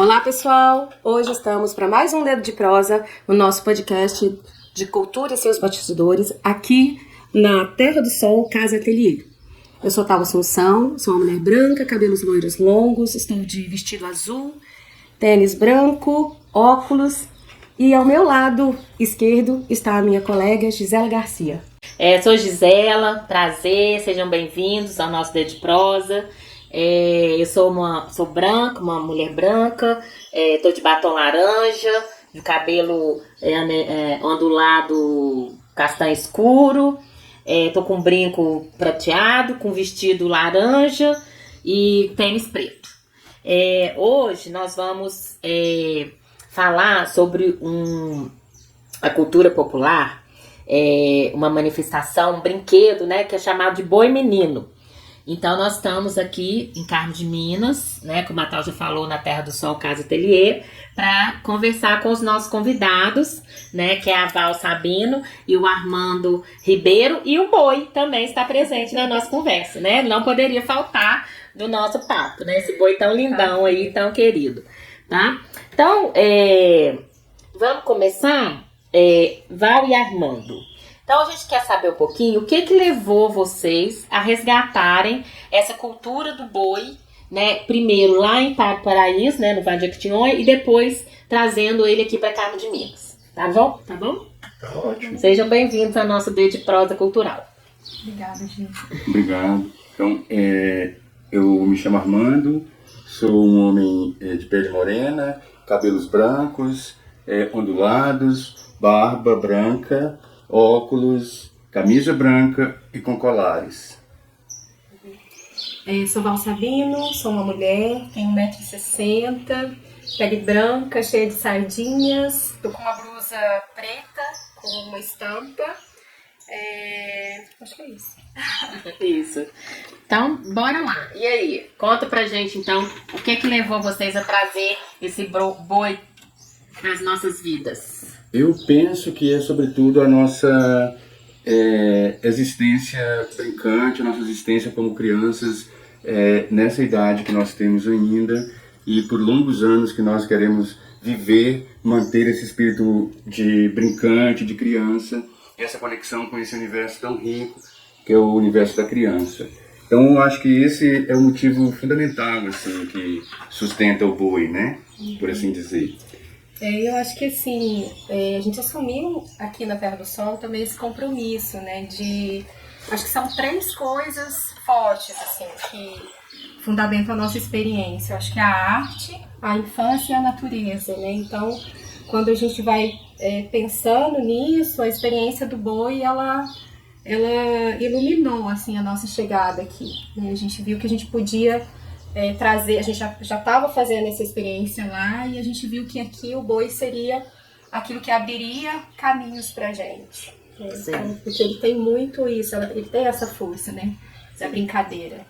Olá, pessoal! Hoje estamos para mais um Dedo de Prosa, o nosso podcast de cultura e seus bastidores, aqui na Terra do Sol, Casa Ateliê. Eu sou Thalma Assunção, sou uma mulher branca, cabelos loiros longos, estou de vestido azul, tênis branco, óculos, e ao meu lado esquerdo está a minha colega Gisela Garcia. Sou Gisela, prazer, sejam bem-vindos ao nosso Dedo de Prosa. Eu sou branca, uma mulher branca, tô de batom laranja, de cabelo ondulado castanho escuro, tô com um brinco prateado, com vestido laranja e tênis preto. Hoje nós vamos falar sobre a cultura popular, uma manifestação, um brinquedo, né, que é chamado de boi menino. Então nós estamos aqui em Carmo de Minas, né, como a Tal já falou, na Terra do Sol, Casa Ateliê, para conversar com os nossos convidados, né, que é a Val Sabino e o Armando Ribeiro, e o boi também está presente na nossa conversa, né, não poderia faltar do nosso papo, né, esse boi tão lindão aí, tão querido, tá? Então, vamos começar, Val e Armando. Então a gente quer saber um pouquinho o que levou vocês a resgatarem essa cultura do boi, né? Primeiro lá em Paraíso, né, no Vale de Jequitinhonha, e depois trazendo ele aqui para Carmo de Minas. Tá bom? Tá bom? Tá ótimo. Sejam bem-vindos ao nosso Dedo de Prosa Cultural. Obrigada, gente. Obrigado. Então, eu me chamo Armando, sou um homem de pele morena, cabelos brancos, ondulados, barba branca, óculos, camisa branca e com colares. Sou Val Sabino, sou uma mulher, tenho 1,60 m, pele branca, cheia de sardinhas, tô com uma blusa preta com uma estampa. Acho que é isso. Isso. Então, bora lá. E aí, conta pra gente então o que levou vocês a trazer esse boi para as nossas vidas. Eu penso que é sobretudo a nossa existência brincante, a nossa existência como crianças nessa idade que nós temos ainda e por longos anos que nós queremos viver, manter esse espírito de brincante, de criança, essa conexão com esse universo tão rico que é o universo da criança. Então eu acho que esse é o motivo fundamental assim, que sustenta o boi, né? Por assim dizer. Eu acho que assim, a gente assumiu aqui na Terra do Sol também esse compromisso, né, acho que são 3 coisas fortes, assim, que fundamentam a nossa experiência. Eu acho que é a arte, a infância e a natureza, né, então, quando a gente vai pensando nisso, a experiência do boi, ela iluminou, assim, a nossa chegada aqui, né? A gente viu que a gente podia trazer, a gente já estava fazendo essa experiência lá e a gente viu que aqui o boi seria aquilo que abriria caminhos pra gente. Então, porque ele tem muito isso, ele tem essa força, né? Essa brincadeira.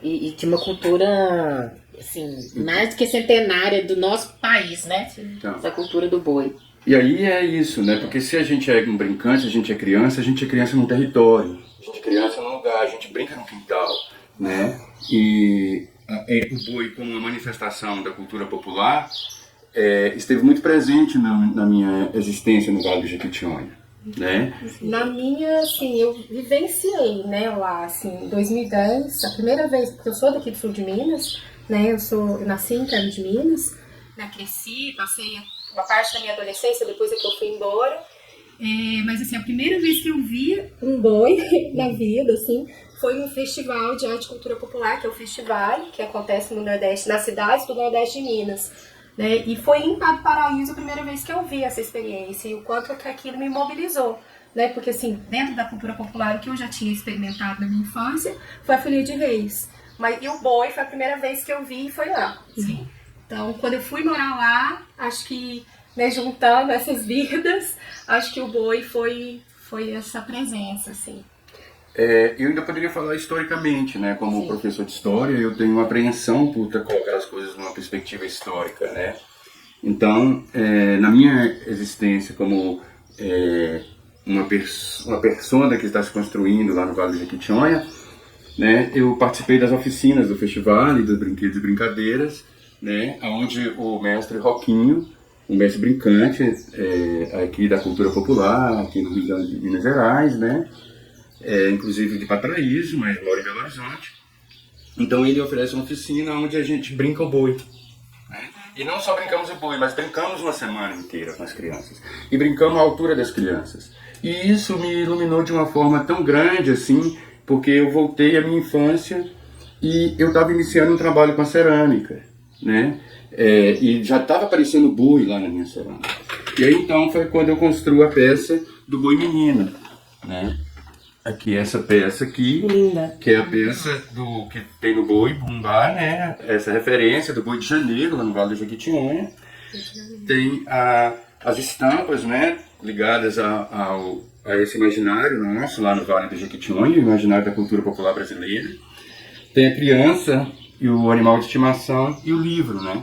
E de uma cultura, assim, mais do que centenária do nosso país, né? Então, essa cultura do boi. E aí é isso, né? Porque se a gente é um brincante, a gente é criança num território. A gente é criança num lugar, a gente brinca no quintal, né? E o boi, como uma manifestação da cultura popular, esteve muito presente na minha existência no Vale do Jequitinhonha, né? Na minha, assim, eu vivenciei, né, lá, assim, em 2010, a primeira vez, porque eu sou daqui do sul de Minas, né, eu nasci em Carmo de Minas, né, cresci, passei uma parte da minha adolescência, depois é que eu fui embora, mas, assim, a primeira vez que eu vi um boi na vida, assim, foi no Festival de Arte e Cultura Popular, que é o Festival, que acontece no Nordeste, nas cidades do Nordeste de Minas, né? E foi em Paraíso a primeira vez que eu vi essa experiência e o quanto que aquilo me mobilizou, né? Porque, assim, dentro da cultura popular, o que eu já tinha experimentado na minha infância foi a Folia de Reis. E o boi foi a primeira vez que eu vi e foi lá. Sim. Então, quando eu fui morar lá, acho que, né, juntando essas vidas, acho que o boi foi essa presença, assim. Eu ainda poderia falar historicamente, né? Como Sim. professor de história, eu tenho uma apreensão por colocar as coisas numa perspectiva histórica, né? Então, na minha existência como uma persona que está se construindo lá no Vale do Jequitinhonha, né? Eu participei das oficinas do festival e dos brinquedos e brincadeiras né, onde o mestre Roquinho, um mestre brincante aqui da cultura popular, aqui no Rio de Minas Gerais, né, inclusive de Paraíso, mas mora em Belo Horizonte. Então ele oferece uma oficina onde a gente brinca o boi. Né? E não só brincamos o boi, mas brincamos uma semana inteira com as crianças. E brincamos à altura das crianças. E isso me iluminou de uma forma tão grande assim, porque eu voltei à minha infância e eu estava iniciando um trabalho com a cerâmica, né? E já estava aparecendo boi lá na minha cerâmica. E aí então foi quando eu construí a peça do Boi Menino, né? Aqui essa peça aqui, Linda. Que é a peça do que tem no Boi Bumbá, né? Essa referência do Boi de Janeiro, lá no Vale do Jequitinhonha. Tem as estampas, né? Ligadas a esse imaginário nosso, lá no Vale do Jequitinhonha, o imaginário da cultura popular brasileira. Tem a criança e o animal de estimação e o livro, né?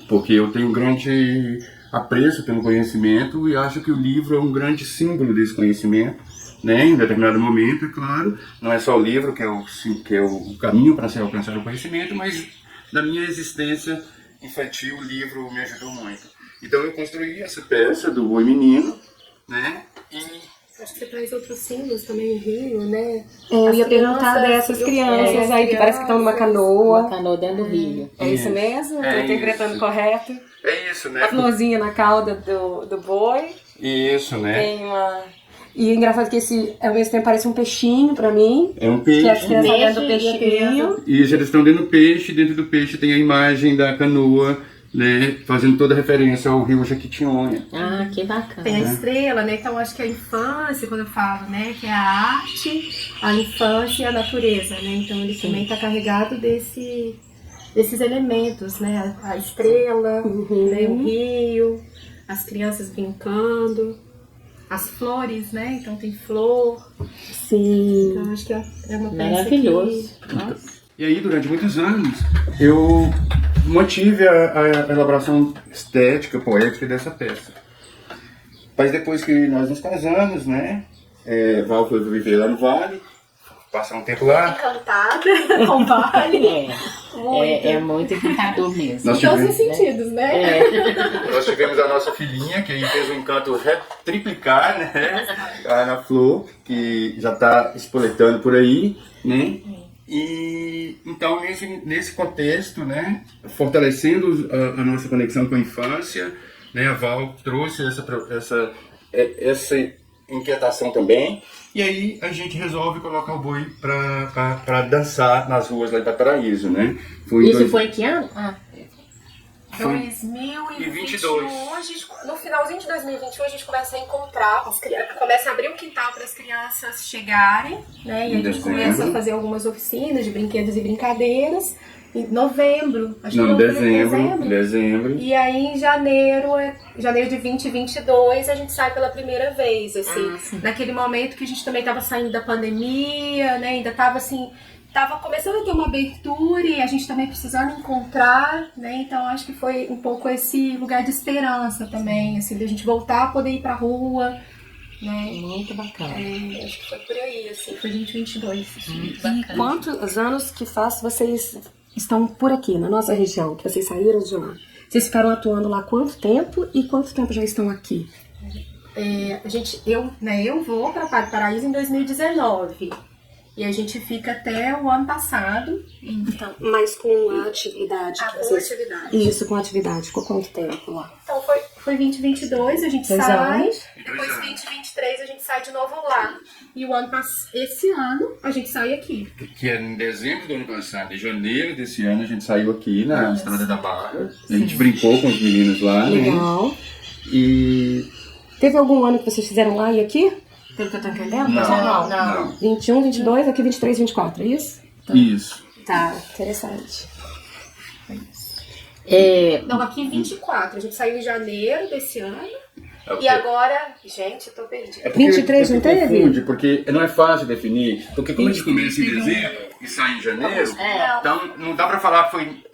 Porque eu tenho um grande apreço pelo conhecimento e acho que o livro é um grande símbolo desse conhecimento. Né, em determinado momento, é claro, não é só o livro que é o caminho para se alcançar o conhecimento, mas na minha existência infantil o livro me ajudou muito. Então eu construí essa peça do Boi Menino, né, e... Acho que você traz outros símbolos também, o rio, né? Eu ia perguntar dessas crianças aí que parece que estão numa canoa. Uma canoa dentro do rio. É isso mesmo? Estou interpretando correto? É isso, né? A florzinha na cauda do boi. Isso, né? Tem uma... E é engraçado que esse, ao mesmo tempo, parece um peixinho pra mim. É um peixe. Que as crianças dentro do peixinho. E eles estão dentro do peixe tem a imagem da canoa, né, fazendo toda referência ao rio Jequitinhonha. Ah, que bacana. Tem a estrela, né? Então acho que a infância, quando eu falo, né? Que é a arte, a infância e a natureza, né? Então ele também está carregado desses elementos, né? A estrela, né, o rio, as crianças brincando. As flores, né? Então tem flor. Sim. Então acho que é uma peça Maravilhoso. E aí, durante muitos anos, eu mantive a elaboração estética, poética dessa peça. Mas depois que nós nos casamos, né? Val foi viver lá no Vale, passar um tempo lá. encantada com o Vale. É muito encantador mesmo. Nós Em todos os tivemos, sentidos, né? nós tivemos a nossa filhinha, que aí fez um encanto triplicar, né? A Ana Flor, que já está espoletando por aí, né? E então, nesse contexto, né? Fortalecendo a nossa conexão com a infância, né? A Val trouxe essa inquietação também. E aí a gente resolve colocar o boi para dançar nas ruas lá de Paraíso, né? Isso foi em que ano? 2021, no finalzinho de 2021, a gente começa a encontrar, começa a abrir o quintal para as crianças chegarem, né? E a gente começa a fazer algumas oficinas de brinquedos e brincadeiras. Em novembro, acho Não, que dezembro. E aí em janeiro de 2022, a gente sai pela primeira vez, assim. Naquele momento que a gente também estava saindo da pandemia, né? Ainda estava assim, tava começando a ter uma abertura e a gente também precisando encontrar, né? Então acho que foi um pouco esse lugar de esperança também, assim, da gente voltar a poder ir pra rua, né? Muito bacana. Acho que foi por aí, assim, foi 2022. E quantos anos que faz vocês estão por aqui, na nossa região, que vocês saíram de lá? Vocês ficaram atuando lá quanto tempo e quanto tempo já estão aqui? Eu vou para Paraíso em 2019. E a gente fica até o ano passado. Então, mas com a atividade que vocês... atividade. Isso, com a atividade. Ficou quanto tempo lá? Então foi 2022, a gente 2 sai. anos. Depois 2023 a gente sai de novo lá. E esse ano a gente sai aqui. Que é em dezembro do ano passado, em janeiro desse ano, a gente saiu aqui na Estrada da Barra. A gente brincou com os meninos lá, Legal. né? E... Teve algum ano que vocês fizeram lá e aqui? Pelo que eu tô entendendo? Não. 21, 22, aqui 23, 24, é isso? Isso. Tá, interessante. Não, aqui 24. A gente saiu em janeiro desse ano. E agora, gente, eu tô perdida. 23 não teve? Confunde, porque não é fácil definir. Porque como a gente começa em dezembro e sai em janeiro, então não dá pra falar que foi...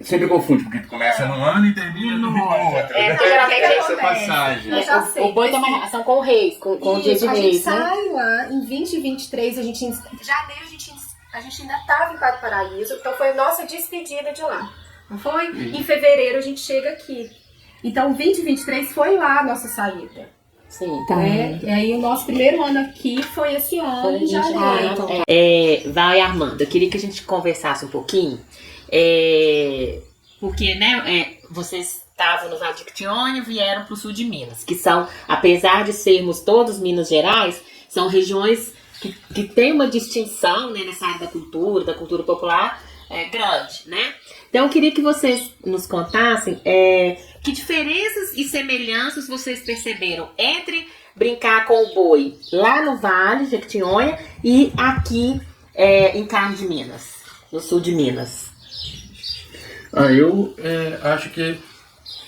sempre confunde, porque tu começa num ano e termina no outro. Geralmente essa acontece. passagem. Eu já sei. O boi tem uma relação com o reis, com o dia de A gente reis, né? sai lá em 2023, janeiro a gente ainda estava em Paraíso, então foi a nossa despedida de lá. não foi? Em fevereiro a gente chega aqui. Então 2023 foi lá a nossa saída. Sim. Tá. Né? E aí o nosso primeiro ano aqui foi esse ano, em janeiro. Vai, Armando, eu queria que a gente conversasse um pouquinho, porque, né, vocês estavam no Vale de Jequitinhonha e vieram para o sul de Minas, que são, apesar de sermos todos Minas Gerais, são regiões que têm uma distinção, né, nessa área da cultura popular, grande, né? Então eu queria que vocês nos contassem que diferenças e semelhanças vocês perceberam entre brincar com o boi lá no Vale de Jequitinhonha e aqui em Carmo de Minas, no sul de Minas. Eu acho que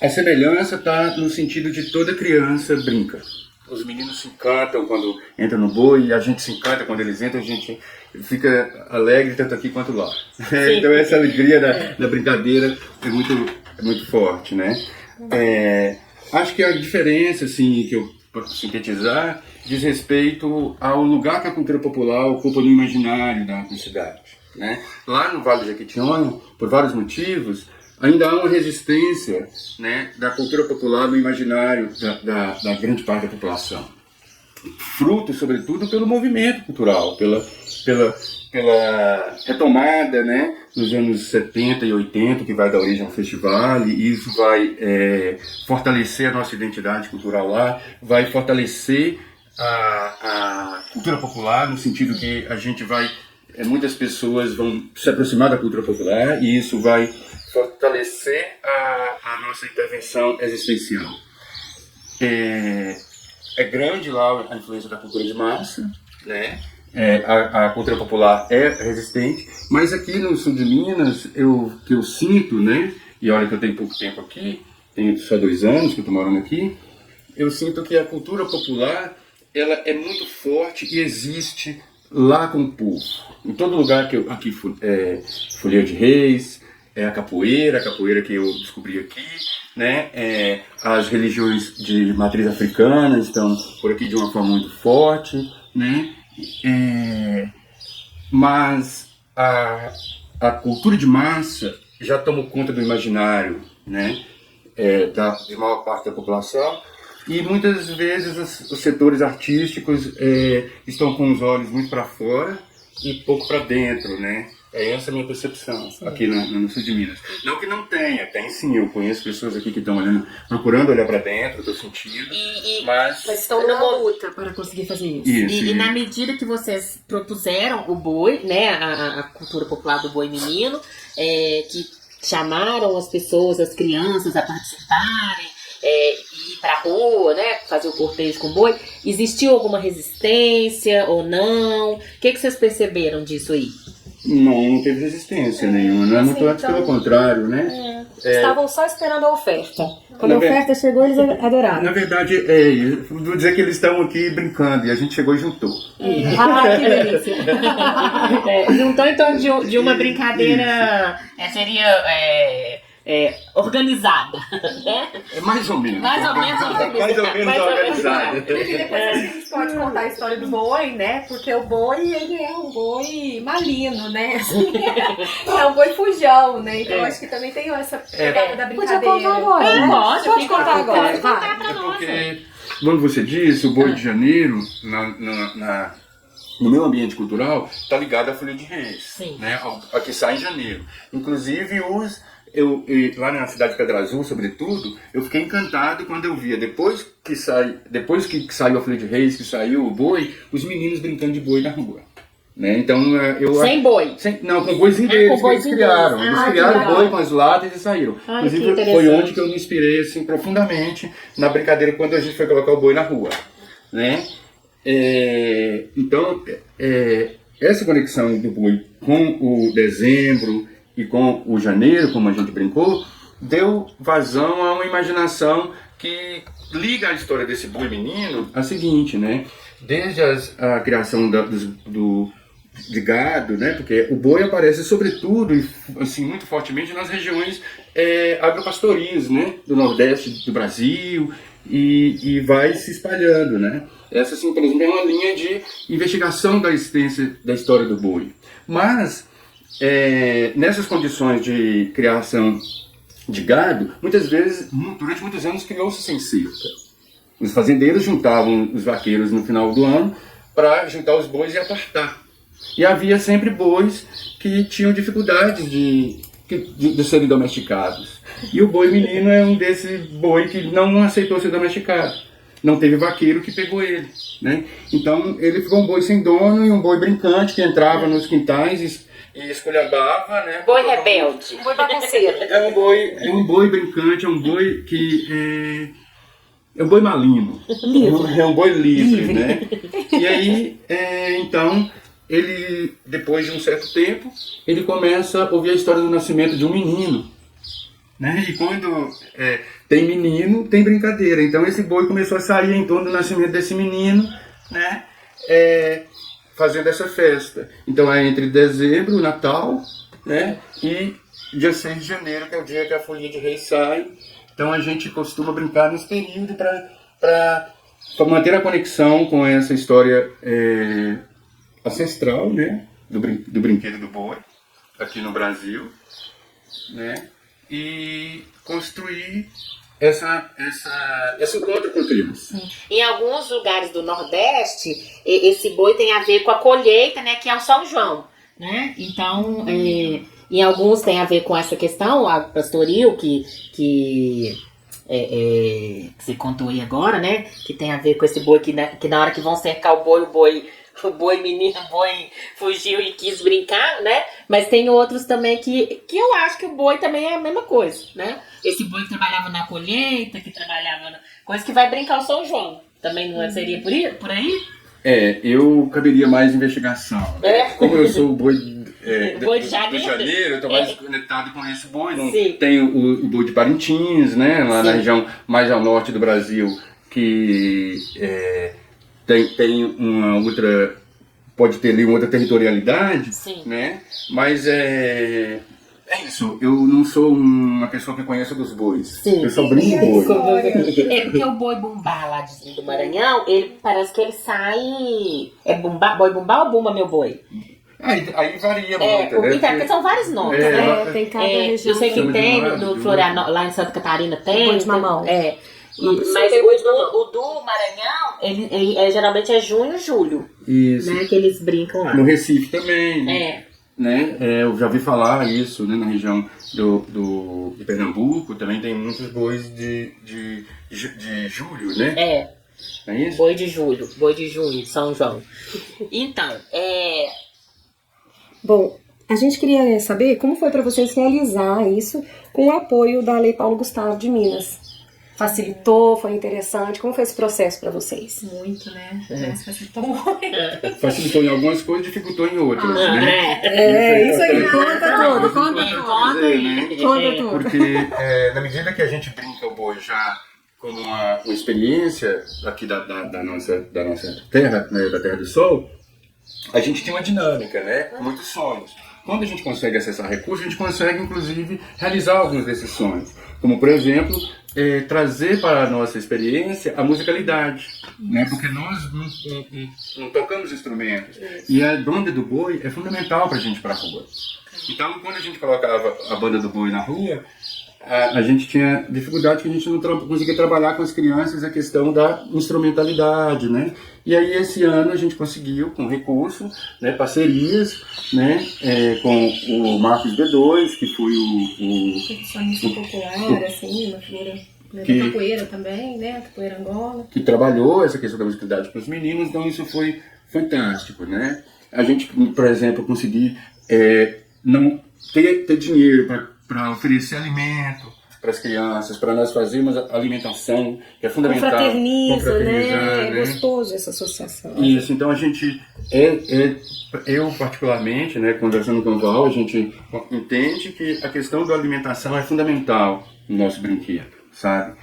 a semelhança está no sentido de toda criança brinca. Os meninos se encantam quando entram no boi, e a gente se encanta quando eles entram, a gente fica alegre tanto aqui quanto lá. Então essa alegria da brincadeira é muito forte, né? Acho que a diferença, assim, que eu posso sintetizar, diz respeito ao lugar que a cultura popular ocupa no imaginário da cidade, né? Lá no Vale do Jequitinhonha, por vários motivos, ainda há uma resistência, né, da cultura popular no imaginário da grande parte da população. Fruto, sobretudo, pelo movimento cultural, pela retomada, né, nos anos 70 e 80, que vai dar origem ao festival, e isso vai fortalecer a nossa identidade cultural lá, vai fortalecer a cultura popular, no sentido que a gente vai... muitas pessoas vão se aproximar da cultura popular, e isso vai fortalecer a nossa intervenção existencial. É grande lá a influência da cultura de massa, né? A cultura popular é resistente, mas aqui no sul de Minas, que eu sinto, né? E olha que eu tenho pouco tempo aqui, tenho só 2 anos que eu estou morando aqui, eu sinto que a cultura popular ela é muito forte e existe lá com o povo. Em todo lugar que aqui Folia de Reis, a capoeira que eu descobri aqui, né? As religiões de matriz africana estão por aqui de uma forma muito forte, né? Mas a cultura de massa já tomou conta do imaginário, né? De maior parte da população, e muitas vezes os setores artísticos estão com os olhos muito para fora e pouco para dentro, né? Essa é a minha percepção aqui no sul de Minas. Não que não tenha, tem sim. Eu conheço pessoas aqui que estão procurando olhar para dentro do sentido, mas estão numa luta para conseguir fazer isso. E na medida que vocês propuseram o boi, né, a cultura popular do boi menino, que chamaram as pessoas, as crianças a participarem, ir para a rua, né, fazer o cortejo com o boi, existiu alguma resistência ou não? O que vocês perceberam disso aí? Não teve resistência nenhuma, né? Muito antes, pelo contrário, né? Estavam só esperando a oferta. Quando a oferta chegou, eles adoraram. Na verdade, vou dizer que eles estão aqui brincando e a gente chegou e juntou. Que delícia. Juntou então de uma brincadeira, seria organizada, né? Mais ou menos. Mais ou menos organizada. E depois a gente pode contar a história do boi, né? Porque o boi, ele é um boi malino, né? É um boi fujão, né? Então eu acho que também tem essa pegada da brincadeira. Podia contar agora, né? Pode contar agora. Porque, como você disse, o boi de janeiro, no meu ambiente cultural, está ligado à Folia de Reis, né? A que sai em janeiro. Inclusive, lá na cidade de Pedra Azul, sobretudo, eu fiquei encantado quando eu via, depois que saiu a Folia de Reis, que saiu o boi, os meninos brincando de boi na rua. Né? Então, sem boi? Não, com o boizinho deles que eles criaram. Eles criaram o boi com as latas e saíram. Inclusive, foi onde que eu me inspirei assim, profundamente na brincadeira quando a gente foi colocar o boi na rua. Né? Então, essa conexão do boi com o dezembro e com o janeiro, como a gente brincou, deu vazão a uma imaginação que liga a história desse boi menino a seguinte, né? Desde a criação de gado, né? Porque o boi aparece sobretudo, assim, muito fortemente nas regiões agropastorias, né? Do Nordeste do Brasil e vai se espalhando, né? Essa, assim, por exemplo, é uma linha de investigação da existência da história do boi. Mas nessas condições de criação de gado, muitas vezes, durante muitos anos, criou-se sem cerca. Os fazendeiros juntavam os vaqueiros no final do ano para juntar os bois e apartar. E havia sempre bois que tinham dificuldades de serem domesticados. E o boi menino é um desses boi que não aceitou ser domesticado. Não teve vaqueiro que pegou ele, né? Então ele ficou um boi sem dono e um boi brincante que entrava nos quintais e esculhambava, né? Boi rebelde. Boi bagunceiro. É um boi brincante, é um boi que é um boi malino. É um boi livre, né? E aí, então, ele, depois de um certo tempo, ele começa a ouvir a história do nascimento de um menino, né? E quando tem menino, tem brincadeira. Então esse boi começou a sair em torno do nascimento desse menino, né? Fazendo essa festa. Então é entre dezembro, Natal, né? E dia 6 de janeiro, que é o dia que a folia de reis sai. Então a gente costuma brincar nesse período para manter a conexão com essa história ancestral, né? Do brinquedo do boi, aqui no Brasil, né? E construir esse encontro com criança. Em alguns lugares do Nordeste, esse boi tem a ver com a colheita, né, que é o São João, né? Então, em alguns tem a ver com essa questão, a pastoril, que você contou aí agora, né? Que tem a ver com esse boi que na hora que vão cercar o boi menino, o boi fugiu e quis brincar, né? Mas tem outros também que eu acho que o boi também é a mesma coisa, né? Esse boi que trabalhava na colheita, que trabalhava na coisa que vai brincar o São João. Também não seria por aí? Eu caberia mais investigação. Como eu sou o boi boi de do janeiro, janeiro, eu estou mais conectado com esse boi. Não Sim. tem o boi de Parintins, né? Lá na região mais ao norte do Brasil, que tem uma outra, pode ter ali uma outra territorialidade, Sim. né? Mas é isso, eu não sou uma pessoa que conhece dos bois. Sim. Eu só brinco boi. Porque o boi bumbá lá do Maranhão, ele parece que ele sai. É bumbá, boi bumbá ou bumba meu boi? Aí varia muito, né? Porque são vários nomes, né? Tem cada região. Eu sei que tem de Florianópolis, lá em Santa Catarina tem. Boi de mamão. Mas o do Maranhão, ele geralmente é junho, julho. Isso. Né, que eles brincam lá. No Recife também. Né? Eu já ouvi falar isso, né? Na região de Pernambuco também tem muitos bois de julho, né? É isso? Boi de julho, boi de junho, São João. Então, Bom, a gente queria saber como foi para vocês realizar isso com o apoio da Lei Paulo Gustavo de Minas. Facilitou, foi interessante? Como foi esse processo para vocês? Muito, né? Nossa, facilitou muito. Facilitou em algumas coisas, dificultou em outras, né? Isso aí, conta tudo. Conta tudo. Porque na medida que a gente brinca o boi já como uma experiência aqui da nossa terra, né, da Terra do Sol, a gente tem uma dinâmica, né? Muitos sonhos. Quando a gente consegue acessar recursos, a gente consegue, inclusive, realizar alguns desses sonhos. Como, por exemplo, trazer para a nossa experiência a musicalidade, né? Porque nós não tocamos instrumentos. E a banda do boi é fundamental para a gente ir para a rua. Então, quando a gente colocava a banda do boi na rua, a gente tinha dificuldade que a gente não conseguia trabalhar com as crianças a questão da instrumentalidade, né? E aí esse ano a gente conseguiu, com recurso, né, parcerias, né, com o Marcos B2, que foi o percussionista popular, assim, uma figura da capoeira também, né? Capoeira Angola. Que trabalhou essa questão da musicalidade para os meninos, então isso foi fantástico, né? A gente, por exemplo, conseguir não ter dinheiro para oferecer alimento para as crianças, para nós fazermos a alimentação, que é fundamental. Confraterniza, né? É gostoso essa associação. Isso, então a gente, eu particularmente, né, conversando com o Val, a gente entende que a questão da alimentação é fundamental no nosso brinquedo, sabe?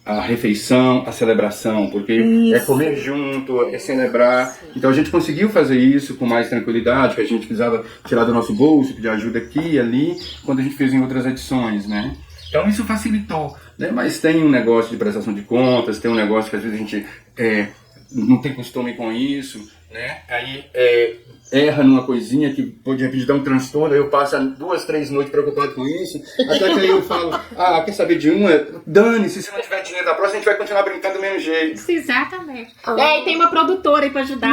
A refeição, a celebração, porque é comer junto, é celebrar. Então a gente conseguiu fazer isso com mais tranquilidade, que a gente precisava tirar do nosso bolso, pedir ajuda aqui e ali, quando a gente fez em outras edições, né? Então isso facilitou, né? Mas tem um negócio de prestação de contas, tem um negócio que às vezes a gente não tem costume com isso, né? Aí erra numa coisinha que pode de repente dar um transtorno, aí eu passo 2, 3 noites preocupado com isso, até que aí eu falo, quer saber de uma? Dane-se, se não tiver dinheiro da próxima, a gente vai continuar brincando do mesmo jeito. Exatamente. E tem uma produtora aí pra ajudar.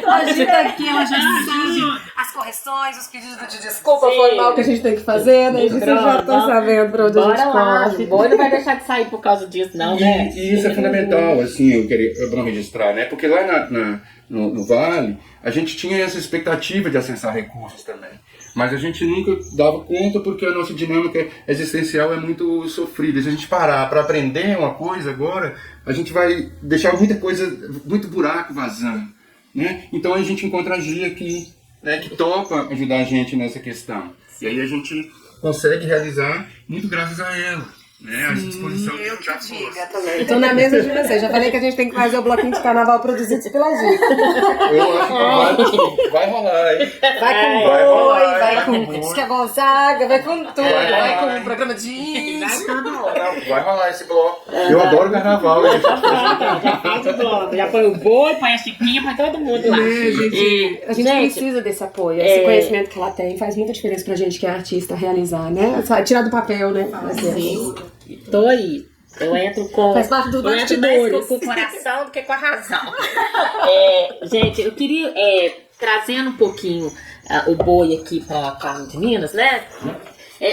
Ajuda aqui, ela já sabe as correções, os pedidos de desculpa formal que a gente tem que fazer, né? Vocês já estão sabendo pra onde a gente corre. Bora, não vai deixar de sair por causa disso, não, né? E isso é fundamental, assim, é bom registrar, né? Porque lá no Vale, a gente tinha essa expectativa de acessar recursos também. Mas a gente nunca dava conta porque a nossa dinâmica existencial é muito sofrida. Se a gente parar para aprender uma coisa agora, a gente vai deixar muita coisa, muito buraco vazando, né? Então a gente encontra a Gia aqui, né, que topa ajudar a gente nessa questão. E aí a gente consegue realizar muito graças a ela, né? A disposição de juntar força. Estou na mesa de vocês. Já falei que a gente tem que fazer o bloquinho de carnaval produzido pela Gia. Eu acho que vai rolar, hein? Vai com Vai boi, rolar, vai com com boi. Esquia Gonzaga, vai com tudo, Vai vai rolar. com um programa de índios. Vai rolar esse bloco. Eu adoro carnaval. Gente. Já faz o bloco. Já põe o boi, põe a chiquinha, põe todo mundo lá. A gente precisa desse apoio, esse conhecimento que ela tem faz muita diferença pra gente que é artista realizar, né? Tirar do papel, né? Sim. Tô aí. Eu entro com. Faz parte dos eu entro bastidores. mais com o coração do que com a razão. Gente, eu queria trazendo um pouquinho o boi aqui para Carmo de Minas, né?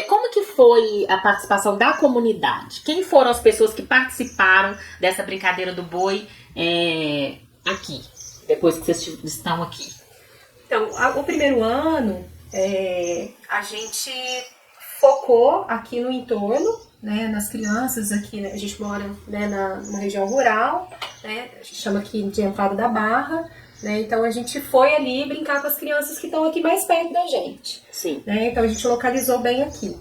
Como que foi a participação da comunidade? Quem foram as pessoas que participaram dessa brincadeira do boi aqui, depois que vocês estão aqui? Então, o primeiro ano, a gente focou aqui no entorno, né, nas crianças aqui, né, a gente mora, né, numa região rural, né, a gente chama aqui de entrada da Barra, né, então a gente foi ali brincar com as crianças que estão aqui mais perto da gente. Sim. Né, então a gente localizou bem aqui.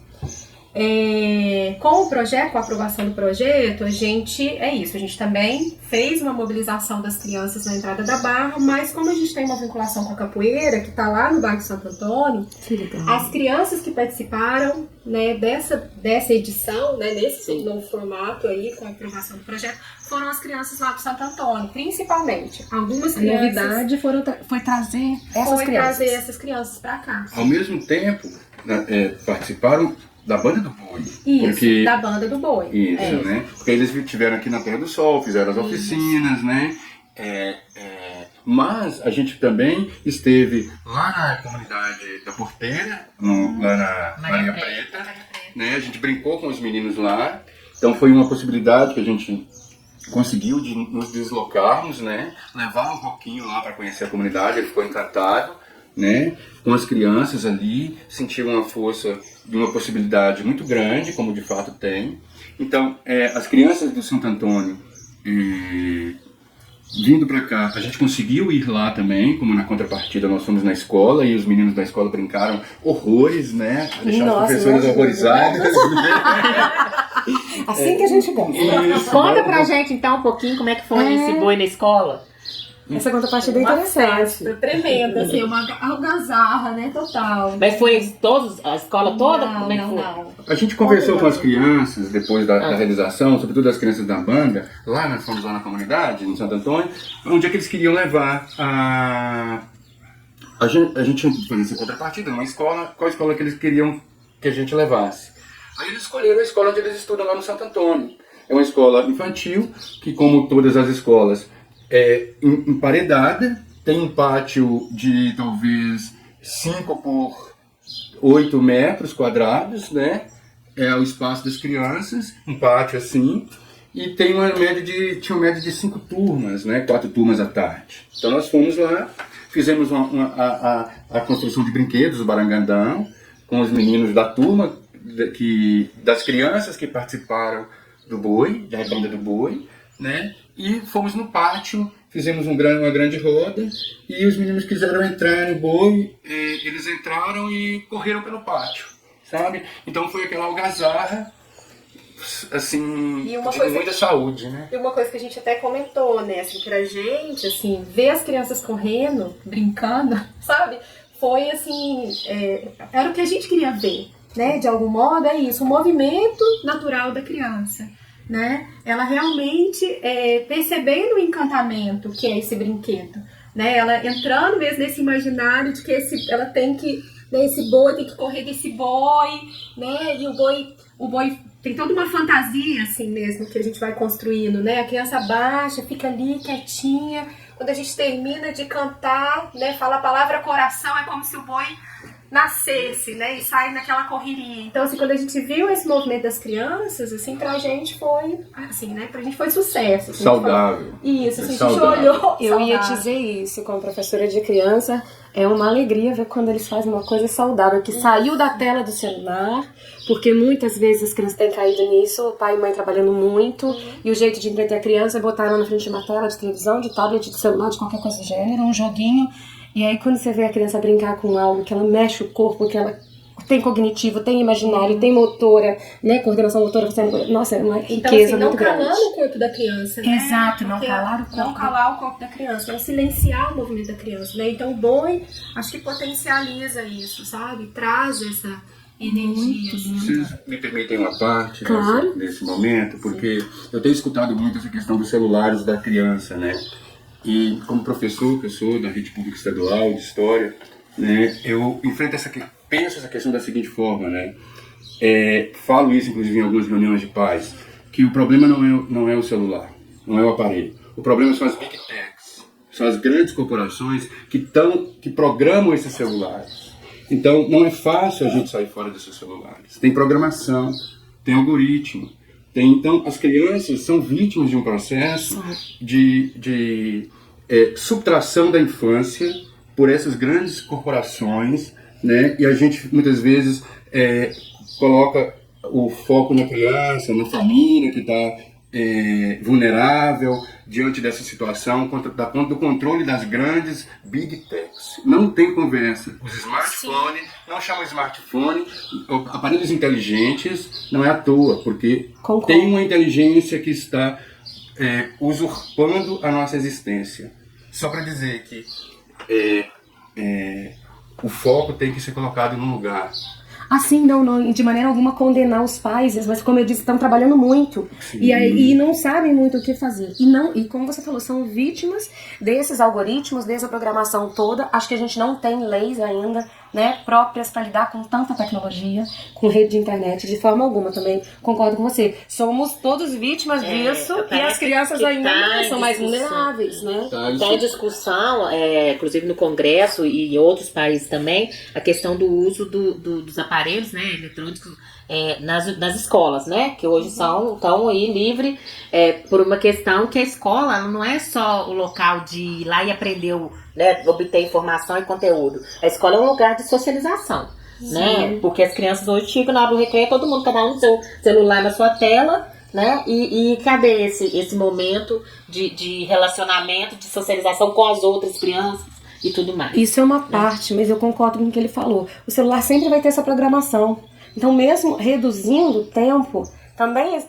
Com o projeto, com a aprovação do projeto, a gente também fez uma mobilização das crianças na entrada da Barra, mas como a gente tem uma vinculação com a capoeira, que está lá no bairro Santo Antônio, as crianças que participaram, né, dessa edição, né, nesse novo formato aí, com a aprovação do projeto, foram as crianças lá do Santo Antônio, principalmente. Algumas crianças... A novidade foi trazer essas crianças para cá. Ao mesmo tempo, participaram da Banda do Boi. Isso, da Banda do Boi. Isso, né? Porque eles estiveram aqui na Terra do Sol, fizeram as oficinas, né? Mas a gente também esteve lá na comunidade da Porteira, lá na Maria Preta, né? A gente brincou com os meninos lá. Então foi uma possibilidade que a gente conseguiu de nos deslocarmos, né? Levar o Roquinho lá para conhecer a comunidade, ele ficou encantado, né? Com as crianças ali, sentiu uma força de uma possibilidade muito grande, como de fato tem. Então, as crianças do Santo Antônio vindo para cá, a gente conseguiu ir lá também, como na contrapartida nós fomos na escola e os meninos da escola brincaram horrores, né? Deixaram os professores horrorizados. Assim que a gente gosta. Isso, Conta pra gente então um pouquinho como é que foi esse boi na escola. Essa contrapartida é interessante. Tremenda, assim, uma algazarra, né, total. Mas foi a escola toda? Como é que foi? Não. A gente conversou com as crianças, depois da realização, sobretudo as crianças da banda, nós fomos lá na comunidade, em Santo Antônio, onde é que eles queriam levar a gente fez essa contrapartida numa escola, qual escola que eles queriam que a gente levasse. Aí eles escolheram a escola onde eles estudam lá no Santo Antônio. É uma escola infantil, que como todas as escolas, é emparedada, tem um pátio de talvez 5 por 8 metros quadrados, né? É o espaço das crianças, um pátio assim, e tem tinha uma média de 5 turmas, né? 4 turmas à tarde. Então nós fomos lá, fizemos a construção de brinquedos, o barangandão, com os meninos da turma, das crianças que participaram do boi, da banda do boi, né? E fomos no pátio, fizemos uma grande roda e os meninos quiseram entrar no boi, eles entraram e correram pelo pátio, sabe? Então foi aquela algazarra, assim, de muita saúde, né? E uma coisa que a gente até comentou, né, assim, pra gente, assim, ver as crianças correndo, brincando, sabe? Foi assim, era o que a gente queria ver, né? De algum modo é isso, o movimento natural da criança. né? Ela realmente percebendo o encantamento que é esse brinquedo, né? Ela entrando mesmo nesse imaginário de que ela tem que, né, esse boi tem que correr desse boi, né? E o boi tem toda uma fantasia assim mesmo que a gente vai construindo, né? A criança baixa, fica ali quietinha. Quando a gente termina de cantar, né, fala a palavra coração, é como se o boi nascesse, né, e sai naquela correria. Então, assim, quando a gente viu esse movimento das crianças, assim, pra gente foi, assim, né, pra gente foi sucesso. Assim, Saudável. Isso, assim, Saudável. a gente olhou. Eu ia saudável. dizer isso, como professora de criança, é uma alegria ver quando eles fazem uma coisa saudável, que saiu da tela do celular, porque muitas vezes as crianças têm caído nisso, o pai e mãe trabalhando muito, e o jeito de entreter a criança é botar ela na frente de uma tela de televisão, de tablet, de celular, de qualquer coisa do gênero, um joguinho, e aí quando você vê a criança brincar com algo, que ela mexe o corpo, que ela tem cognitivo, tem imaginário, tem motora, né, coordenação motora, nossa, é uma Então, riqueza assim, não muito grande. calar o corpo da criança, né? Exato, não Porque calar o corpo. Não calar o corpo da criança, não silenciar o movimento da criança, né? Então, o boi, acho que potencializa isso, sabe? Traz essa energia. Assim. Vocês me permitem uma parte Claro. nesse momento, porque eu tenho escutado muito essa questão dos celulares da criança, né? E como professor que eu sou da rede pública estadual de história, né, eu enfrento penso essa questão da seguinte forma, né? Falo isso inclusive em algumas reuniões de pais, que o problema não é o celular, não é o aparelho. O problema são as big techs, são as grandes corporações que programam esses celulares. Então, não é fácil a gente sair fora desses celulares. Tem programação, tem algoritmo. Então, as crianças são vítimas de um processo de subtração da infância por essas grandes corporações, né? E a gente, muitas vezes, coloca o foco na criança, na família que está vulnerável diante dessa situação, do controle das grandes big techs. Não tem conversa. Os smartphones, não chamam smartphone, aparelhos inteligentes, não é à toa, porque Concordo. tem uma inteligência que está usurpando a nossa existência. Só para dizer que o foco tem que ser colocado num lugar. Assim, não de maneira alguma condenar os pais, mas como eu disse, estão trabalhando muito e não sabem muito o que fazer. E como você falou, são vítimas desses algoritmos, dessa programação toda. Acho que a gente não tem leis ainda, né, próprias para lidar com tanta tecnologia, com rede de internet, de forma alguma. Também concordo com você. Somos todos vítimas disso e as crianças ainda não são mais vulneráveis, né? Está em discussão, inclusive no Congresso e em outros países também, a questão do uso dos aparelhos, né, eletrônicos nas escolas, né, que hoje estão aí livre por uma questão que a escola ela não é só o local de ir lá e aprender, né, obter informação e conteúdo. A escola é um lugar de socialização, né, porque as crianças hoje chegam na hora do recreio, todo mundo, cada um com seu celular na sua tela, né, e cadê esse momento de relacionamento, de socialização com as outras crianças e tudo mais. Isso é uma parte, mas eu concordo com o que ele falou. O celular sempre vai ter essa programação. Então, mesmo reduzindo o tempo, também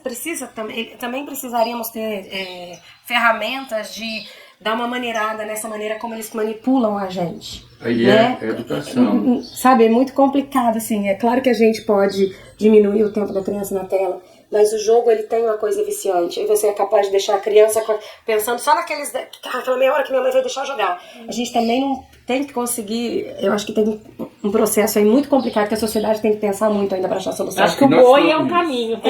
precisaríamos ter ferramentas de dar uma maneirada nessa maneira como eles manipulam a gente. Aí né? é educação. Sabe, é muito complicado, assim. É claro que a gente pode diminuir o tempo da criança na tela, mas o jogo, ele tem uma coisa viciante. Aí você é capaz de deixar a criança pensando só aquela meia hora que minha mãe vai deixar jogar. A gente também não tem que conseguir... Eu acho que tem um processo aí muito complicado que a sociedade tem que pensar muito ainda para achar solução. Acho que o boi é um caminho. Eu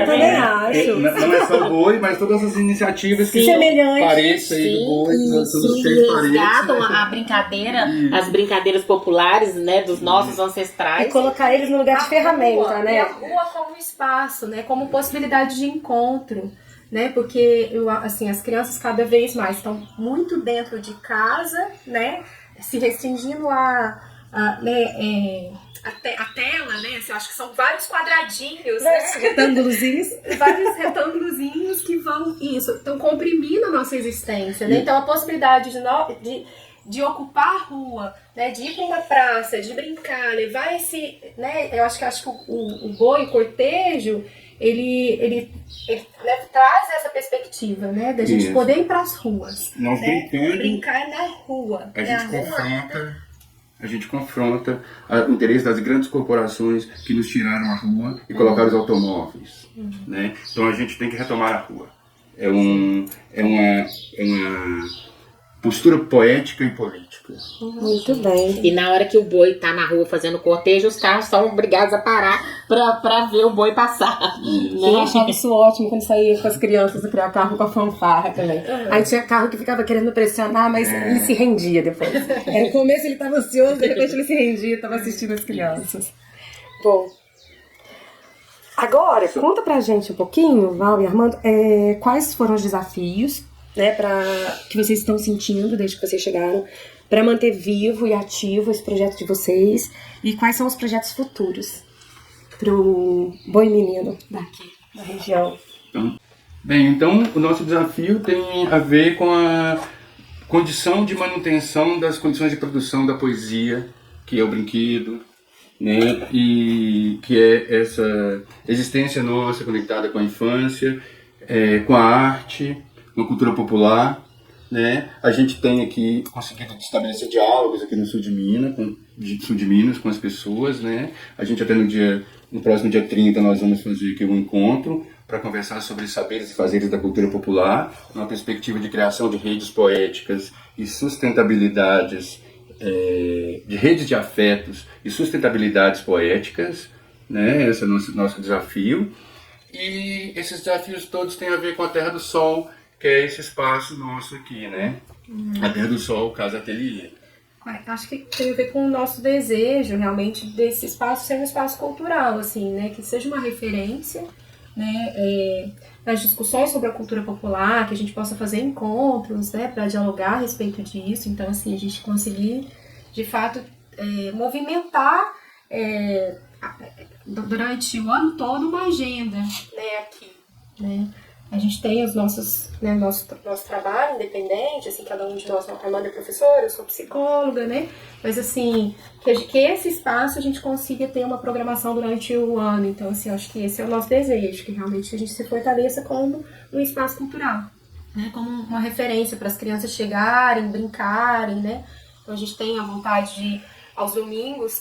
também acho. Não é só boi, mas todas as iniciativas que semelhantes. pareçam aí do boi, todos resgatam a brincadeira, as brincadeiras populares, né, dos nossos ancestrais. E colocar eles no lugar de ferramenta, né? E a rua como espaço, né? Como possibilidade de encontro, né? Porque assim, as crianças cada vez mais estão muito dentro de casa, né? Se restringindo a tela, né? Assim, eu acho que são vários quadradinhos, né? Vários retângulozinhos que estão comprimindo a nossa existência, né? Então a possibilidade de ocupar a rua, né, de ir para uma praça, de brincar, levar esse, né, eu acho que o boi, o cortejo, ele né, traz essa perspectiva, né, da gente poder ir para as ruas. Nós né, brincando, brincar na rua. a gente confronta a gente confronta o interesse das grandes corporações que nos tiraram a rua e colocaram os automóveis, né? Então a gente tem que retomar a rua. É uma postura poética e política. Muito bem. E na hora que o boi tá na rua fazendo cortejo, os carros são obrigados a parar pra ver o boi passar. Eu achava isso ótimo quando saía com as crianças a criar carro com a fanfarra também. Aí tinha carro que ficava querendo pressionar, mas ele se rendia depois. No começo ele estava ansioso, de repente ele se rendia, estava assistindo as crianças. Bom, agora conta pra gente um pouquinho, Val e Armando, quais foram os desafios, né, que vocês estão sentindo desde que vocês chegaram, para manter vivo e ativo esse projeto de vocês, e quais são os projetos futuros pro Boi Menino daqui, da região. Então, o nosso desafio tem a ver com a condição de manutenção das condições de produção da poesia, que é o brinquedo, né? E que é essa existência nossa conectada com a infância, com a arte, com a cultura popular, né? A gente tem aqui conseguido estabelecer diálogos aqui no sul de Minas, com as pessoas, né? A gente até no próximo dia 30 nós vamos fazer aqui um encontro para conversar sobre saberes e fazeres da cultura popular, uma perspectiva de criação de redes poéticas e sustentabilidades, de redes de afetos e sustentabilidades poéticas, né? Esse é o nosso desafio. E esses desafios todos têm a ver com a Terra do Sol, que é esse espaço nosso aqui, né? A Terra do Sol, Casa Ateliê. Acho que tem a ver com o nosso desejo, realmente, desse espaço ser um espaço cultural, assim, né? Que seja uma referência, né? Nas discussões sobre a cultura popular, que a gente possa fazer encontros, né? Para dialogar a respeito disso. Então, assim, a gente conseguir, de fato, movimentar durante o ano todo uma agenda, né? Aqui, né? A gente tem os nossos, né, nosso trabalho independente, assim, cada um de nós, a Armanda é professora, eu sou psicóloga, né? Mas, assim, que esse espaço a gente consiga ter uma programação durante o ano. Então, assim, acho que esse é o nosso desejo, que realmente a gente se fortaleça como um espaço cultural, né? Como uma referência para as crianças chegarem, brincarem, né? Então, a gente tem a vontade de, aos domingos,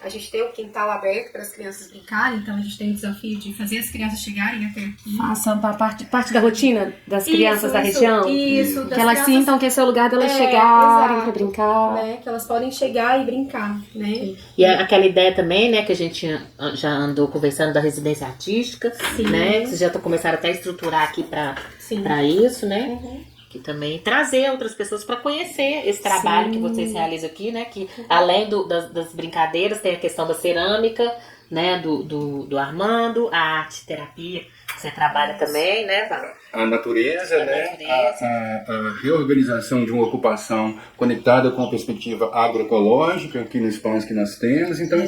a gente tem o quintal aberto para as crianças brincarem, então a gente tem o desafio de fazer as crianças chegarem até aqui. Façam parte da rotina das crianças da região. Isso, que elas sintam que esse é o lugar delas chegarem para brincar. Né, que elas podem chegar e brincar, né? E aquela ideia também, né, que a gente já andou conversando da residência artística, né? Que vocês já começaram até a estruturar aqui para isso, né? Que também trazer outras pessoas para conhecer esse trabalho que vocês realizam aqui, né? Que além das brincadeiras, tem a questão da cerâmica, né? Do Armando, a arte terapia, que você trabalha também, né, Val? A natureza, né? A reorganização de uma ocupação conectada com a perspectiva agroecológica aqui no espaço que nós temos. Então,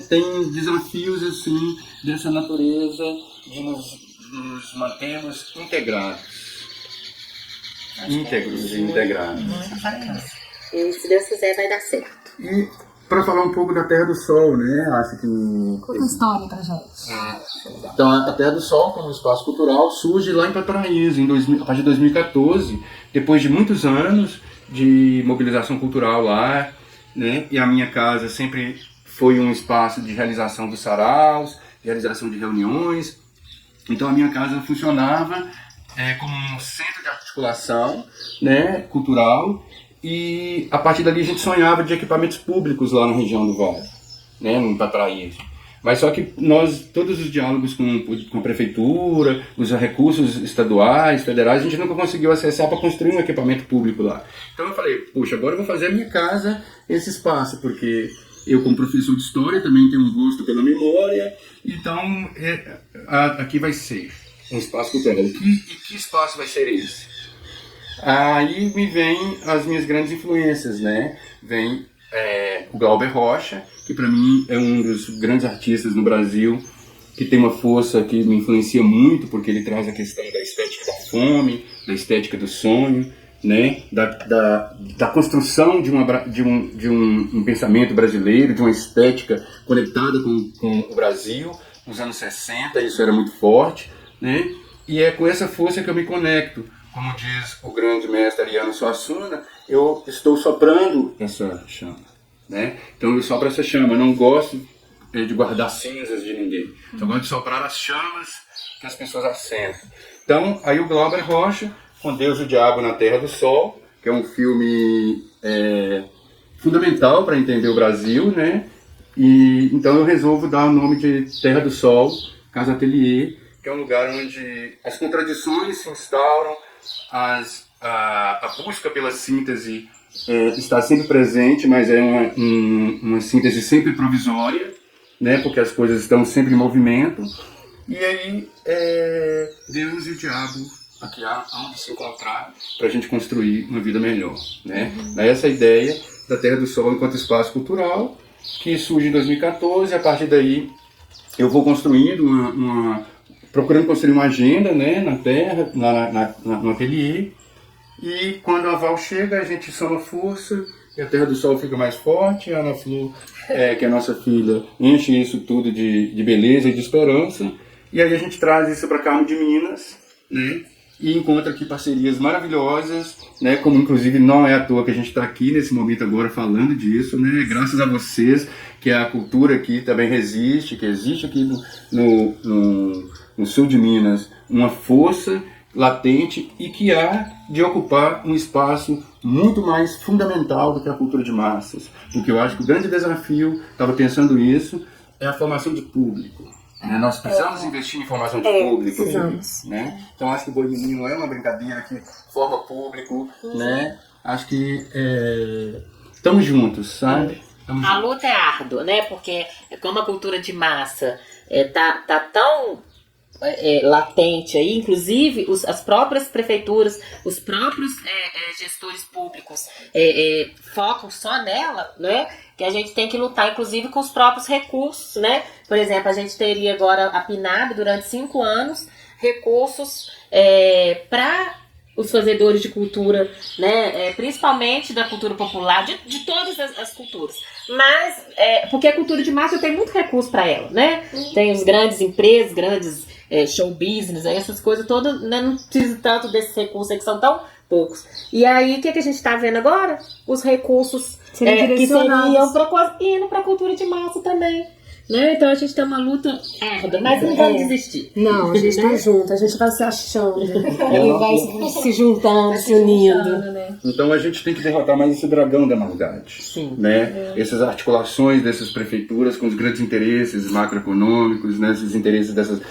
tem desafios, assim, dessa natureza de nos mantermos integrados. Íntegros e integrados. E se Deus quiser, vai dar certo. E para falar um pouco da Terra do Sol, né? Acho que Conta a história pra gente. Então, a Terra do Sol, como espaço cultural, surge lá em Paraíso, a partir de 2014, depois de muitos anos de mobilização cultural lá, né? E a minha casa sempre foi um espaço de realização dos saraus, de realização de reuniões. Então, a minha casa funcionava como um centro de articulação, né, cultural, e a partir dali a gente sonhava de equipamentos públicos lá na região do Vale, né, no Paraíso. Mas só que todos os diálogos com a prefeitura, os recursos estaduais, federais, a gente nunca conseguiu acessar para construir um equipamento público lá. Então eu falei, puxa, agora eu vou fazer a minha casa esse espaço, porque eu, como professor de história, também tenho um gosto pela memória, então aqui vai ser um espaço cultural. E que espaço vai ser esse? Aí me vem as minhas grandes influências, né? Vem o Glauber Rocha, que para mim é um dos grandes artistas no Brasil, que tem uma força que me influencia muito, porque ele traz a questão da estética da fome, da estética do sonho, né? Da construção de um pensamento brasileiro, de uma estética conectada com o Brasil. Nos anos 60 isso era muito forte, né? E é com essa força que eu me conecto. Como diz o grande mestre Ariano Suassuna, eu estou soprando essa chama. né? Então eu sopro essa chama, eu não gosto de guardar cinzas de ninguém. Eu gosto de soprar as chamas que as pessoas acendem. Então, aí o Glauber Rocha, com Deus e o Diabo na Terra do Sol, que é um filme fundamental para entender o Brasil, né? E então eu resolvo dar o nome de Terra do Sol, Casa Atelier, que é um lugar onde as contradições se instauram, a busca pela síntese está sempre presente, mas é uma síntese sempre provisória, né? Porque as coisas estão sempre em movimento. E aí, Deus e o Diabo aqui há onde se encontrar para a gente construir uma vida melhor, né? Daí essa ideia da Terra do Sol enquanto espaço cultural, que surge em 2014, a partir daí eu vou construindo procurando construir uma agenda, né, na Terra, no ateliê, e quando a Val chega, a gente soma força, e a Terra do Sol fica mais forte, a Ana Flor, que é a nossa filha, enche isso tudo de beleza e de esperança, e aí a gente traz isso para Carmo de Minas, né, e encontra aqui parcerias maravilhosas, né, como inclusive não é à toa que a gente está aqui nesse momento agora falando disso, né, graças a vocês, que a cultura aqui também resiste, que existe aqui no sul de Minas uma força latente e que há de ocupar um espaço muito mais fundamental do que a cultura de massas, porque eu acho que o grande desafio, estava pensando isso, é a formação de público. Nós precisamos investir em formação de público, né? Então acho que o Boi Menino é uma brincadeira que forma público, né? Acho que estamos juntos, sabe? A luta é árdua, né? Porque como a cultura de massa tá tão latente aí, inclusive as próprias prefeituras, os próprios gestores públicos focam só nela, né? Que a gente tem que lutar, inclusive, com os próprios recursos, né? Por exemplo, a gente teria agora a PNAB durante 5 anos, recursos para os fazedores de cultura, né? Principalmente da cultura popular, de todas as culturas. Mas, porque a cultura de massa tem muito recurso para ela, né? Tem os grandes empresas, grandes show business, essas coisas todas, né? Não precisa tanto desses recursos aí que são tão poucos. E aí, o que a gente está vendo agora? Os recursos que seriam indo para a cultura de massa também. Né? Então a gente tem uma luta árdua, mas não vamos desistir. Não, a gente tá junto, a gente vai se achando, e vai se juntando, se unindo. Né? Então a gente tem que derrotar mais esse dragão da maldade. Sim. Né? Essas articulações dessas prefeituras com os grandes interesses macroeconômicos, né? Esses interesses dessas.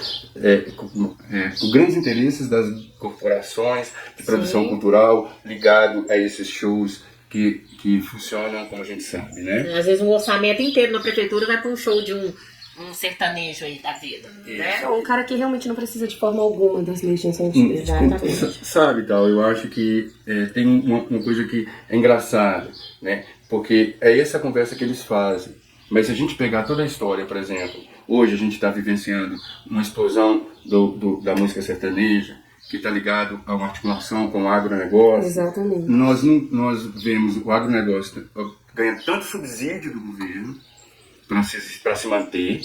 Os grandes interesses das corporações de produção cultural ligado a esses shows que funcionam como a gente sabe, né? Às vezes um orçamento inteiro na prefeitura vai para um show de um sertanejo aí da vida. Né? É um cara que realmente não precisa de forma alguma das leis de incentivo. Sabe, Tal, eu acho que tem uma coisa que é engraçada, né? Porque é essa conversa que eles fazem. Mas se a gente pegar toda a história, por exemplo, hoje a gente está vivenciando uma explosão da música sertaneja, que está ligado a uma articulação com o agronegócio. Exatamente. Nós vemos o agronegócio ganhar tanto subsídio do governo para se manter,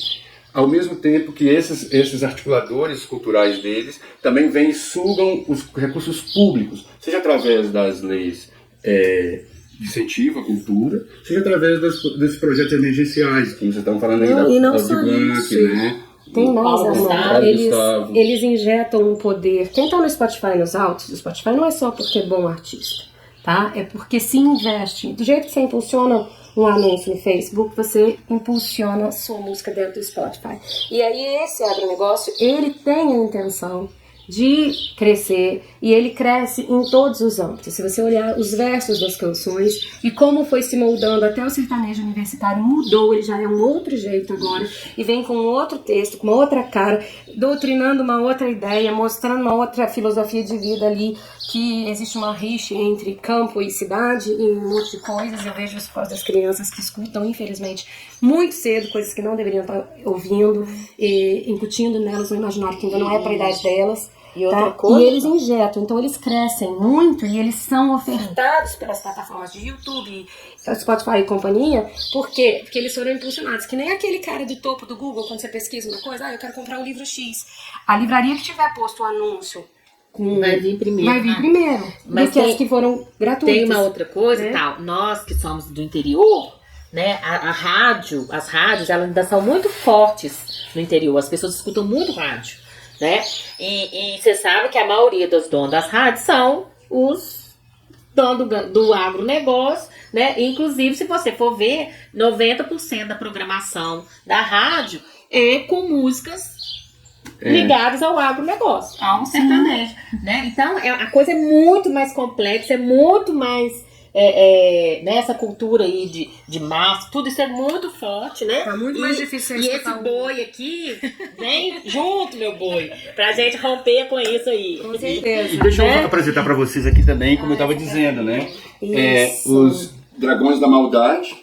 ao mesmo tempo que esses articuladores culturais deles também vêm e sugam os recursos públicos, seja através das leis de incentivo à cultura, seja através desses projetos emergenciais, que vocês estão falando aí da Blanc, né? Tem mais, Armando. Eles injetam um poder. Quem tá no Spotify nos altos do Spotify não é só porque é bom artista, tá? É porque se investe. Do jeito que você impulsiona um anúncio no Facebook, você impulsiona a sua música dentro do Spotify. E aí esse agronegócio, ele tem a intenção de crescer, e ele cresce em todos os âmbitos. Se você olhar os versos das canções e como foi se moldando até o sertanejo universitário, mudou, ele já é um outro jeito agora, e vem com outro texto, com uma outra cara, doutrinando uma outra ideia, mostrando uma outra filosofia de vida ali, que existe uma rixa entre campo e cidade, e um monte de coisas. Eu vejo os pais das crianças que escutam, infelizmente, muito cedo, coisas que não deveriam estar ouvindo, e incutindo nelas um imaginário que ainda não é para a idade delas. E outra coisa. E eles injetam, então eles crescem muito e eles são ofertados pelas plataformas de YouTube, Spotify e companhia. Por quê? Porque eles foram impulsionados. Que nem aquele cara do topo do Google, quando você pesquisa uma coisa, eu quero comprar o livro X. A livraria que tiver posto o anúncio vai vir primeiro. Vai vir primeiro. Mas do que as que foram gratuitas. Tem uma outra coisa e tal. Nós que somos do interior, né? As rádios, elas ainda são muito fortes no interior. As pessoas escutam muito rádio, né? E você sabe que a maioria dos donos das rádios são os donos do agronegócio, né? Inclusive, se você for ver, 90% da programação da rádio é com músicas ligadas ao agronegócio, ao sertanejo, né? Então, a coisa é muito mais complexa, é muito mais... né, essa cultura aí de massa, tudo isso é muito forte, né? Tá muito mais difícil E esse boi aqui, vem junto, meu boi, pra gente romper com isso aí. Com certeza. E deixa eu Né? apresentar para vocês aqui também, como eu estava dizendo, né? Os dragões da maldade,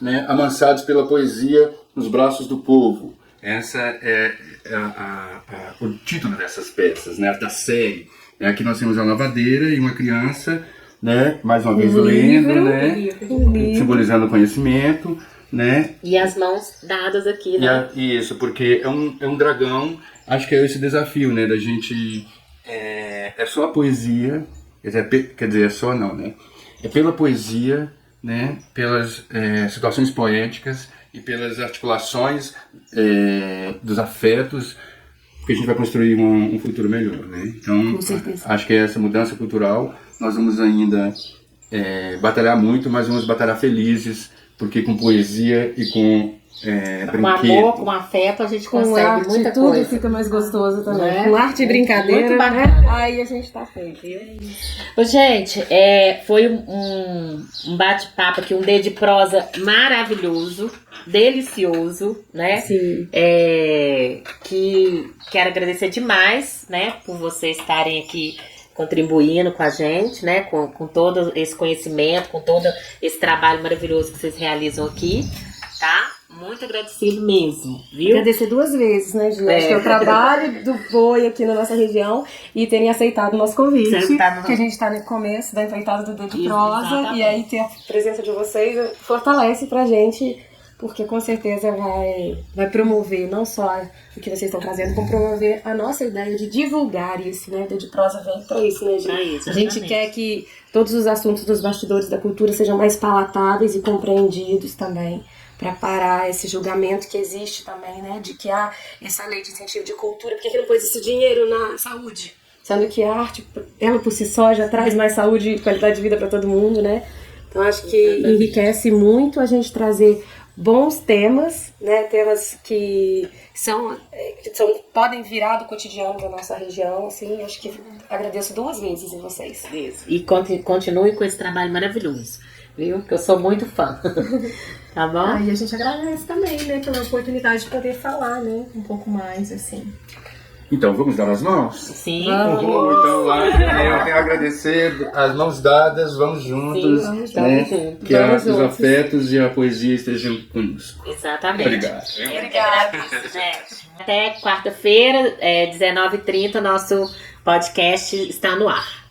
né? Amansados pela poesia nos braços do povo. Essa é o título dessas peças, né? Da série. Aqui nós temos uma lavadeira e uma criança, né? Mais uma vez lendo, né? Simbolizando o conhecimento, né? E as mãos dadas aqui, né? Isso, porque é um dragão. Acho que é esse desafio, né? Da gente... É só a poesia, quer dizer, é só não, né? É pela poesia, né? Pelas situações poéticas e pelas articulações dos afetos que a gente vai construir um futuro melhor, né? Então, acho que essa mudança cultural nós vamos ainda batalhar muito, mas vamos batalhar felizes, porque com poesia e com com amor, com afeto, a gente consegue arte, muita tudo coisa. fica mais gostoso também. Né? Com arte e brincadeira, Muito né? bacana. Aí a gente tá feito. Ô, gente, foi um bate-papo aqui, um dedo de prosa maravilhoso, delicioso, né? Sim. Que quero agradecer demais, né, por vocês estarem aqui contribuindo com a gente, né, com todo esse conhecimento, com todo esse trabalho maravilhoso que vocês realizam aqui, tá? Muito agradecido mesmo, viu? Agradecer 2 vezes, né, Gil? Acho que é o trabalho do boi aqui na nossa região e terem aceitado o nosso convite. Que a gente está no começo da empreitada do Dedo de Prosa. Exatamente. E aí ter a presença de vocês fortalece pra gente, porque com certeza vai promover não só o que vocês estão trazendo, como promover a nossa ideia de divulgar isso, né? O Dedo de Prosa vem pra isso, né, Gil? Pra isso, a gente exatamente. quer que todos os assuntos dos bastidores da cultura sejam mais palatáveis e compreendidos também, para parar esse julgamento que existe também, né, de que essa lei de incentivo de cultura, por que não pôs esse dinheiro na saúde? Sendo que a arte, ela por si só, já traz mais saúde e qualidade de vida para todo mundo, né? Então acho que enriquece muito a gente trazer bons temas, né, temas que podem virar do cotidiano da nossa região, assim, acho que agradeço 2 vezes em vocês. Isso. E continue com esse trabalho maravilhoso, viu? Que eu sou muito fã. Tá bom? E a gente agradece também, né, pela oportunidade de poder falar, né, um pouco mais, assim. Então, vamos dar as mãos? Sim. Então, lá, eu tenho a agradecer, as mãos dadas, vamos juntos, Sim, vamos né? juntos. Que Vamos os juntos. afetos e a poesia estejam conosco. Exatamente. Obrigado. Obrigada, gente. Até quarta-feira, 19h30, nosso podcast está no ar.